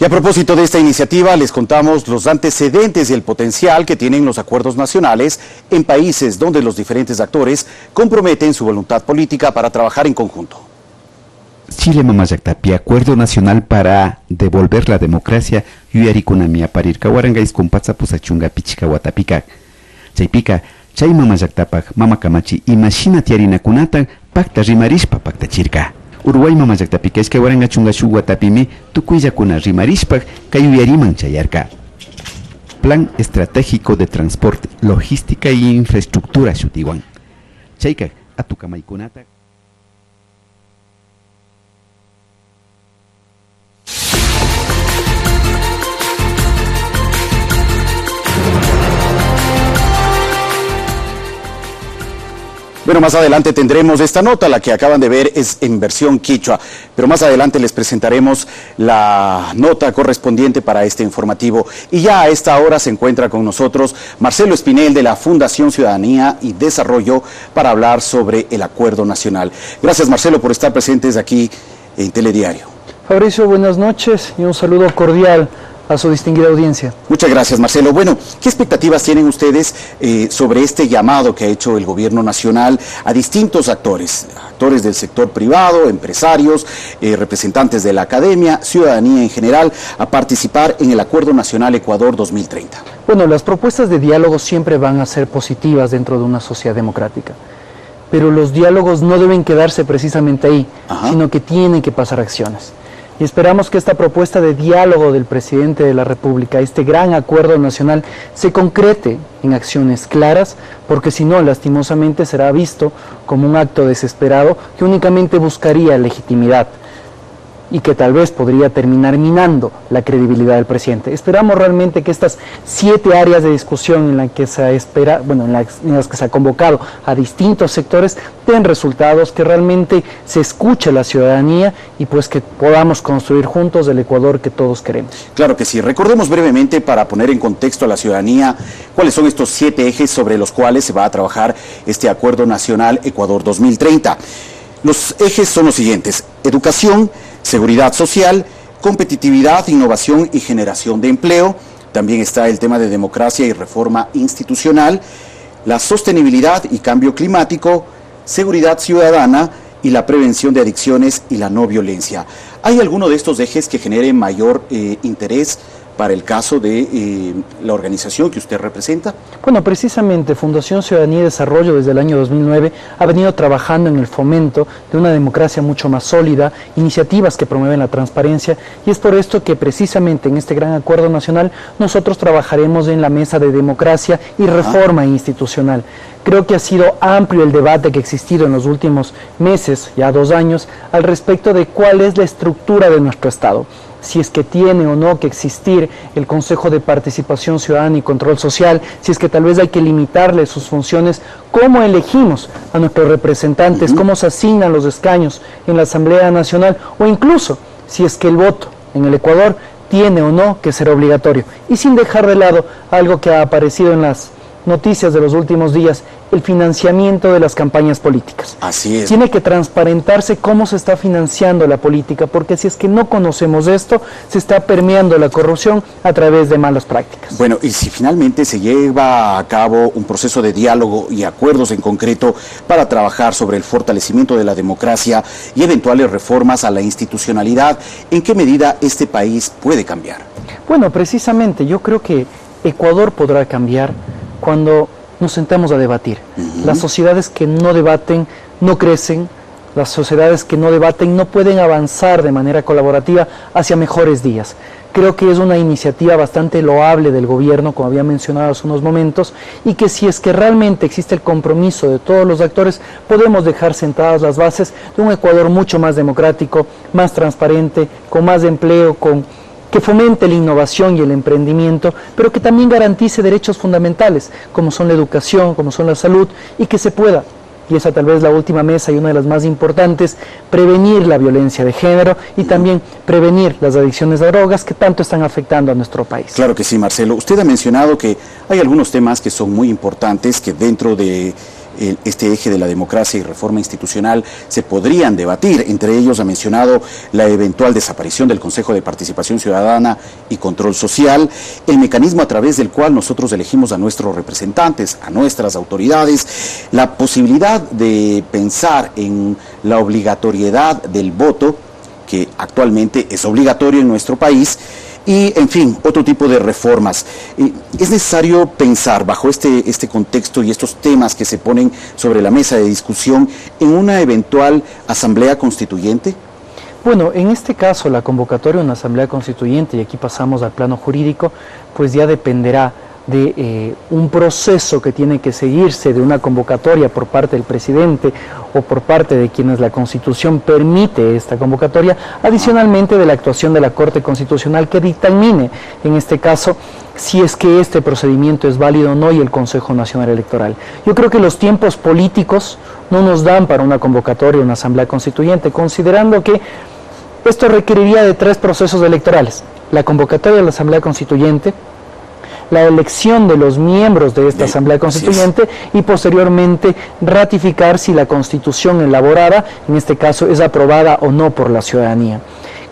Y a propósito de esta iniciativa, les contamos los antecedentes y el potencial que tienen los acuerdos nacionales en países donde los diferentes actores comprometen su voluntad política para trabajar en conjunto. Chile Mamayactapi, Acuerdo Nacional para Devolver la Democracia, Yuyarikunamia Parirka, Warangais Kumpatsa Pusachunga Pichica Guatapica. Chaypica, Chay Mamayactapak, Mamakamachi, Imagina Tiarina Kunata, Pacta Rimarishpa Pacta Chirka. Uruguay Mamayactapica, es que Waranga Chunga Guatapimi, Tucuya Kuna Rimarishpak, Kayuyariman Chayarka. Plan Estratégico de Transporte, Logística y Infraestructura Xutiwan. Chayka, Atukamaikunata. Bueno, más adelante tendremos esta nota, la que acaban de ver es en versión quichua, pero más adelante les presentaremos la nota correspondiente para este informativo. Y ya a esta hora se encuentra con nosotros Marcelo Espinel de la Fundación Ciudadanía y Desarrollo para hablar sobre el Acuerdo Nacional. Gracias, Marcelo, por estar presentes aquí en Telediario. Fabricio, buenas noches y un saludo cordial a su distinguida audiencia. Muchas gracias, Marcelo. Bueno, ¿qué expectativas tienen ustedes sobre este llamado que ha hecho el gobierno nacional a distintos actores del sector privado, empresarios, representantes de la academia, ciudadanía en general, a participar en el Acuerdo Nacional Ecuador 2030? Bueno, las propuestas de diálogo siempre van a ser positivas dentro de una sociedad democrática, pero los diálogos no deben quedarse precisamente ahí, sino que tienen que pasar a acciones. Y esperamos que esta propuesta de diálogo del presidente de la República, este gran acuerdo nacional, se concrete en acciones claras, porque si no, lastimosamente será visto como un acto desesperado que únicamente buscaría legitimidad y que tal vez podría terminar minando la credibilidad del presidente. Esperamos realmente que estas 7 áreas de discusión en las que se espera, en las que se ha convocado a distintos sectores, den resultados, que realmente se escuche la ciudadanía y pues que podamos construir juntos el Ecuador que todos queremos. Claro que sí. Recordemos brevemente, para poner en contexto a la ciudadanía, cuáles son estos 7 ejes sobre los cuales se va a trabajar este Acuerdo Nacional Ecuador 2030. Los ejes son los siguientes: educación, seguridad social, competitividad, innovación y generación de empleo. También está el tema de democracia y reforma institucional, la sostenibilidad y cambio climático, seguridad ciudadana y la prevención de adicciones y la no violencia. ¿Hay alguno de estos ejes que genere mayor interés para el caso de la organización que usted representa? Bueno, precisamente Fundación Ciudadanía y Desarrollo desde el año 2009 ha venido trabajando en el fomento de una democracia mucho más sólida, iniciativas que promueven la transparencia, y es por esto que precisamente en este gran acuerdo nacional nosotros trabajaremos en la mesa de democracia y reforma institucional. Creo que ha sido amplio el debate que ha existido en los últimos meses, ya 2 años, al respecto de cuál es la estructura de nuestro Estado. Si es que tiene o no que existir el Consejo de Participación Ciudadana y Control Social, si es que tal vez hay que limitarle sus funciones, cómo elegimos a nuestros representantes, cómo se asignan los escaños en la Asamblea Nacional, o incluso si es que el voto en el Ecuador tiene o no que ser obligatorio. Y sin dejar de lado algo que ha aparecido en las noticias de los últimos días, el financiamiento de las campañas políticas. Así es. Tiene que transparentarse cómo se está financiando la política, porque si es que no conocemos esto, se está permeando la corrupción a través de malas prácticas. Bueno, y si finalmente se lleva a cabo un proceso de diálogo y acuerdos en concreto para trabajar sobre el fortalecimiento de la democracia y eventuales reformas a la institucionalidad, ¿en qué medida este país puede cambiar? Bueno, precisamente yo creo que Ecuador podrá cambiar cuando nos sentamos a debatir. Las sociedades que no debaten no crecen, las sociedades que no debaten no pueden avanzar de manera colaborativa hacia mejores días. Creo que es una iniciativa bastante loable del gobierno, como había mencionado hace unos momentos, y que si es que realmente existe el compromiso de todos los actores, podemos dejar sentadas las bases de un Ecuador mucho más democrático, más transparente, con más empleo, que fomente la innovación y el emprendimiento, pero que también garantice derechos fundamentales, como son la educación, como son la salud, y que se pueda, y esa tal vez la última mesa y una de las más importantes, prevenir la violencia de género y también prevenir las adicciones a drogas que tanto están afectando a nuestro país. Claro que sí, Marcelo. Usted ha mencionado que hay algunos temas que son muy importantes, que dentro de este eje de la democracia y reforma institucional se podrían debatir. Entre ellos ha mencionado la eventual desaparición del Consejo de Participación Ciudadana y Control Social, el mecanismo a través del cual nosotros elegimos a nuestros representantes, a nuestras autoridades, la posibilidad de pensar en la obligatoriedad del voto, que actualmente es obligatorio en nuestro país, y, en fin, otro tipo de reformas. ¿Es necesario pensar bajo este contexto y estos temas que se ponen sobre la mesa de discusión en una eventual asamblea constituyente? Bueno, en este caso la convocatoria de una asamblea constituyente, y aquí pasamos al plano jurídico, pues ya dependerá de un proceso que tiene que seguirse, de una convocatoria por parte del presidente o por parte de quienes la Constitución permite esta convocatoria, adicionalmente de la actuación de la Corte Constitucional que dictamine, en este caso, si es que este procedimiento es válido o no, y el Consejo Nacional Electoral. Yo creo que los tiempos políticos no nos dan para una convocatoria, una asamblea constituyente, considerando que esto requeriría de 3 procesos electorales: la convocatoria de la asamblea constituyente, la elección de los miembros de esta Asamblea Constituyente y posteriormente ratificar si la Constitución elaborada, en este caso, es aprobada o no por la ciudadanía.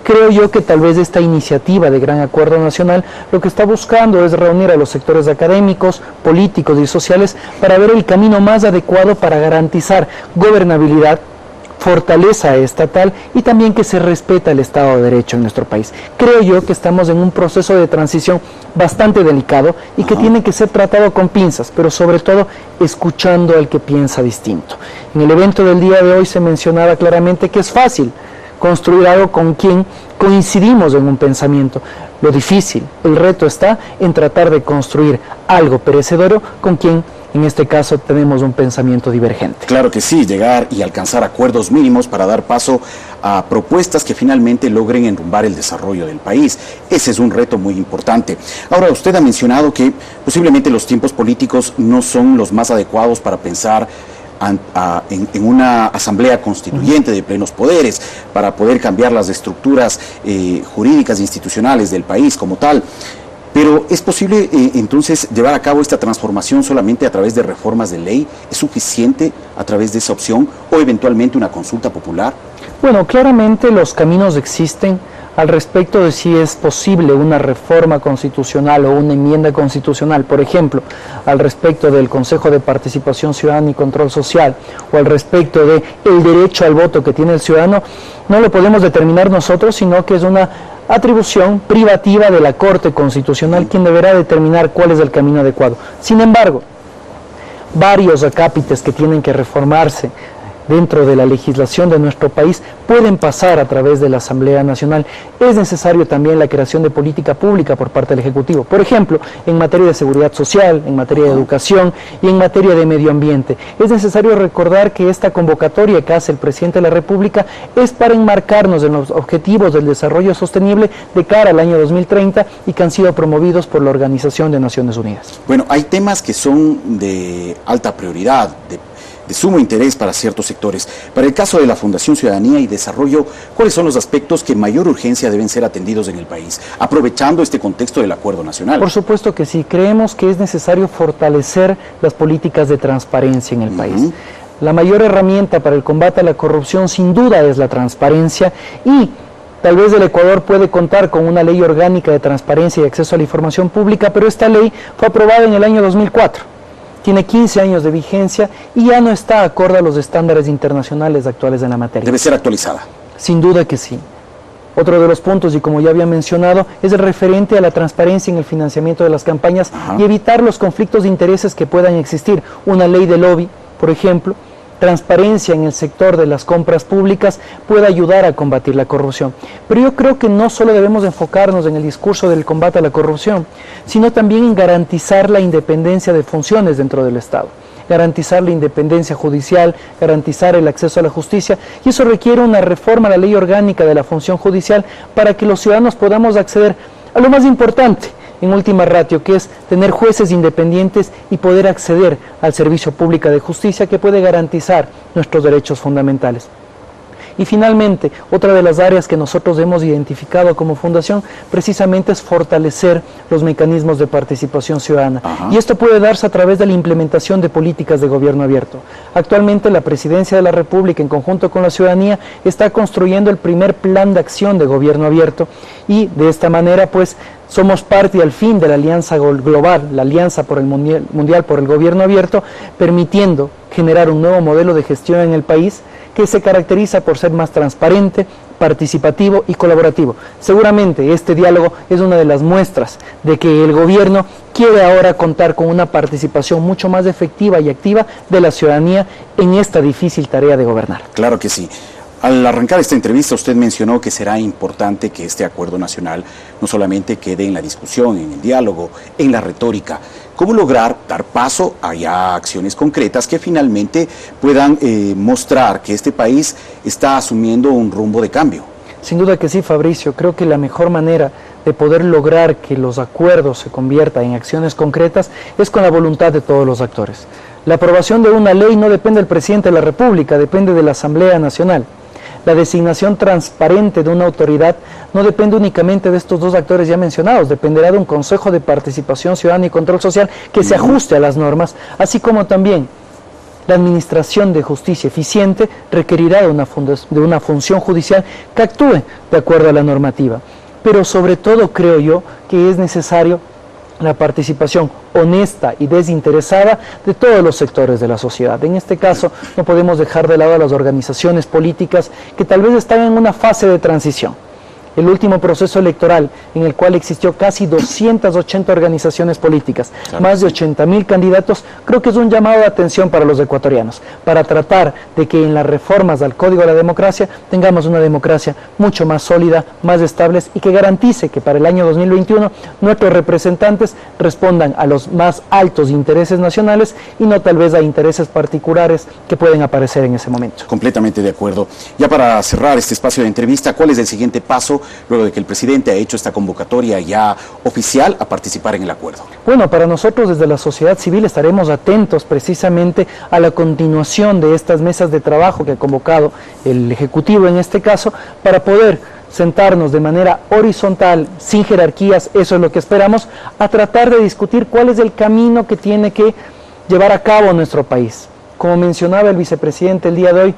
Creo yo que tal vez esta iniciativa de gran acuerdo nacional lo que está buscando es reunir a los sectores académicos, políticos y sociales para ver el camino más adecuado para garantizar gobernabilidad, fortaleza estatal y también que se respeta el Estado de Derecho en nuestro país. Creo yo que estamos en un proceso de transición bastante delicado y que tiene que ser tratado con pinzas, pero sobre todo escuchando al que piensa distinto. En el evento del día de hoy se mencionaba claramente que es fácil construir algo con quien coincidimos en un pensamiento. Lo difícil, el reto está en tratar de construir algo perecedero con quien en este caso tenemos un pensamiento divergente. Claro que sí, llegar y alcanzar acuerdos mínimos para dar paso a propuestas que finalmente logren enrumbar el desarrollo del país. Ese es un reto muy importante. Ahora, usted ha mencionado que posiblemente los tiempos políticos no son los más adecuados para pensar en una asamblea constituyente de plenos poderes, para poder cambiar las estructuras jurídicas e institucionales del país como tal. Pero ¿es posible entonces llevar a cabo esta transformación solamente a través de reformas de ley? ¿Es suficiente a través de esa opción o eventualmente una consulta popular? Bueno, claramente los caminos existen al respecto de si es posible una reforma constitucional o una enmienda constitucional, por ejemplo, al respecto del Consejo de Participación Ciudadana y Control Social o al respecto del derecho al voto que tiene el ciudadano, no lo podemos determinar nosotros, sino que es una atribución privativa de la Corte Constitucional quien deberá determinar cuál es el camino adecuado. Sin embargo, varios acápites que tienen que reformarse dentro de la legislación de nuestro país pueden pasar a través de la Asamblea Nacional. Es necesario también la creación de política pública por parte del Ejecutivo, por ejemplo, en materia de seguridad social, en materia de educación y en materia de medio ambiente. Es necesario recordar que esta convocatoria que hace el presidente de la República es para enmarcarnos en los objetivos del desarrollo sostenible de cara al año 2030 y que han sido promovidos por la Organización de Naciones Unidas. Bueno, hay temas que son de alta prioridad, de sumo interés para ciertos sectores. Para el caso de la Fundación Ciudadanía y Desarrollo, ¿cuáles son los aspectos que mayor urgencia deben ser atendidos en el país, aprovechando este contexto del acuerdo nacional? Por supuesto que sí, creemos que es necesario fortalecer las políticas de transparencia en el país. La mayor herramienta para el combate a la corrupción sin duda es la transparencia y tal vez el Ecuador puede contar con una ley orgánica de transparencia y acceso a la información pública, pero esta ley fue aprobada en el año 2004. Tiene 15 años de vigencia y ya no está acorde a los estándares internacionales actuales en la materia. Debe ser actualizada. Sin duda que sí. Otro de los puntos, y como ya había mencionado, es el referente a la transparencia en el financiamiento de las campañas y evitar los conflictos de intereses que puedan existir. Una ley de lobby, por ejemplo, transparencia en el sector de las compras públicas puede ayudar a combatir la corrupción. Pero yo creo que no solo debemos enfocarnos en el discurso del combate a la corrupción, sino también en garantizar la independencia de funciones dentro del Estado, garantizar la independencia judicial, garantizar el acceso a la justicia, y eso requiere una reforma a la ley orgánica de la función judicial para que los ciudadanos podamos acceder a lo más importante, en última ratio, que es tener jueces independientes y poder acceder al servicio público de justicia que puede garantizar nuestros derechos fundamentales. Y finalmente, otra de las áreas que nosotros hemos identificado como fundación precisamente es fortalecer los mecanismos de participación ciudadana. Y esto puede darse a través de la implementación de políticas de gobierno abierto. Actualmente la Presidencia de la República, en conjunto con la ciudadanía, está construyendo el primer plan de acción de gobierno abierto, y de esta manera pues somos parte al fin de la alianza global, la alianza por el mundial por el gobierno abierto, permitiendo generar un nuevo modelo de gestión en el país que se caracteriza por ser más transparente, participativo y colaborativo. Seguramente este diálogo es una de las muestras de que el gobierno quiere ahora contar con una participación mucho más efectiva y activa de la ciudadanía en esta difícil tarea de gobernar. Claro que sí. Al arrancar esta entrevista usted mencionó que será importante que este acuerdo nacional no solamente quede en la discusión, en el diálogo, en la retórica. ¿Cómo lograr dar paso a ya acciones concretas que finalmente puedan mostrar que este país está asumiendo un rumbo de cambio? Sin duda que sí, Fabricio. Creo que la mejor manera de poder lograr que los acuerdos se conviertan en acciones concretas es con la voluntad de todos los actores. La aprobación de una ley no depende del presidente de la República, depende de la Asamblea Nacional. La designación transparente de una autoridad no depende únicamente de estos dos actores ya mencionados, dependerá de un Consejo de Participación Ciudadana y Control Social que se ajuste a las normas, así como también la administración de justicia eficiente requerirá de una función judicial que actúe de acuerdo a la normativa. Pero sobre todo creo yo que es necesario la participación honesta y desinteresada de todos los sectores de la sociedad. En este caso, no podemos dejar de lado a las organizaciones políticas que tal vez están en una fase de transición. El último proceso electoral, en el cual existió casi 280 organizaciones políticas, más de 80.000 candidatos, creo que es un llamado de atención para los ecuatorianos, para tratar de que en las reformas al Código de la Democracia tengamos una democracia mucho más sólida, más estable y que garantice que para el año 2021 nuestros representantes respondan a los más altos intereses nacionales y no tal vez a intereses particulares que pueden aparecer en ese momento. Completamente de acuerdo. Ya para cerrar este espacio de entrevista, ¿cuál es el siguiente paso luego de que el presidente ha hecho esta convocatoria ya oficial a participar en el acuerdo? Bueno, para nosotros desde la sociedad civil estaremos atentos precisamente a la continuación de estas mesas de trabajo que ha convocado el Ejecutivo en este caso, para poder sentarnos de manera horizontal, sin jerarquías, eso es lo que esperamos, a tratar de discutir cuál es el camino que tiene que llevar a cabo nuestro país. Como mencionaba el vicepresidente el día de hoy,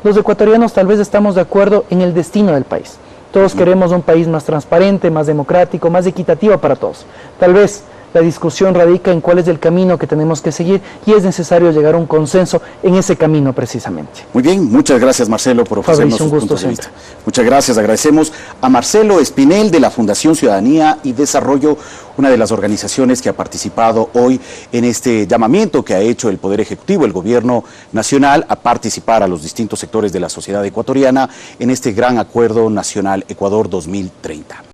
los ecuatorianos tal vez estamos de acuerdo en el destino del país. Todos queremos un país más transparente, más democrático, más equitativo para todos. Tal vez la discusión radica en cuál es el camino que tenemos que seguir y es necesario llegar a un consenso en ese camino precisamente. Muy bien, muchas gracias Marcelo por ofrecernos sus puntos de vista. Muchas gracias, agradecemos a Marcelo Espinel de la Fundación Ciudadanía y Desarrollo, una de las organizaciones que ha participado hoy en este llamamiento que ha hecho el Poder Ejecutivo, el Gobierno Nacional, a participar a los distintos sectores de la sociedad ecuatoriana en este gran acuerdo nacional Ecuador 2030.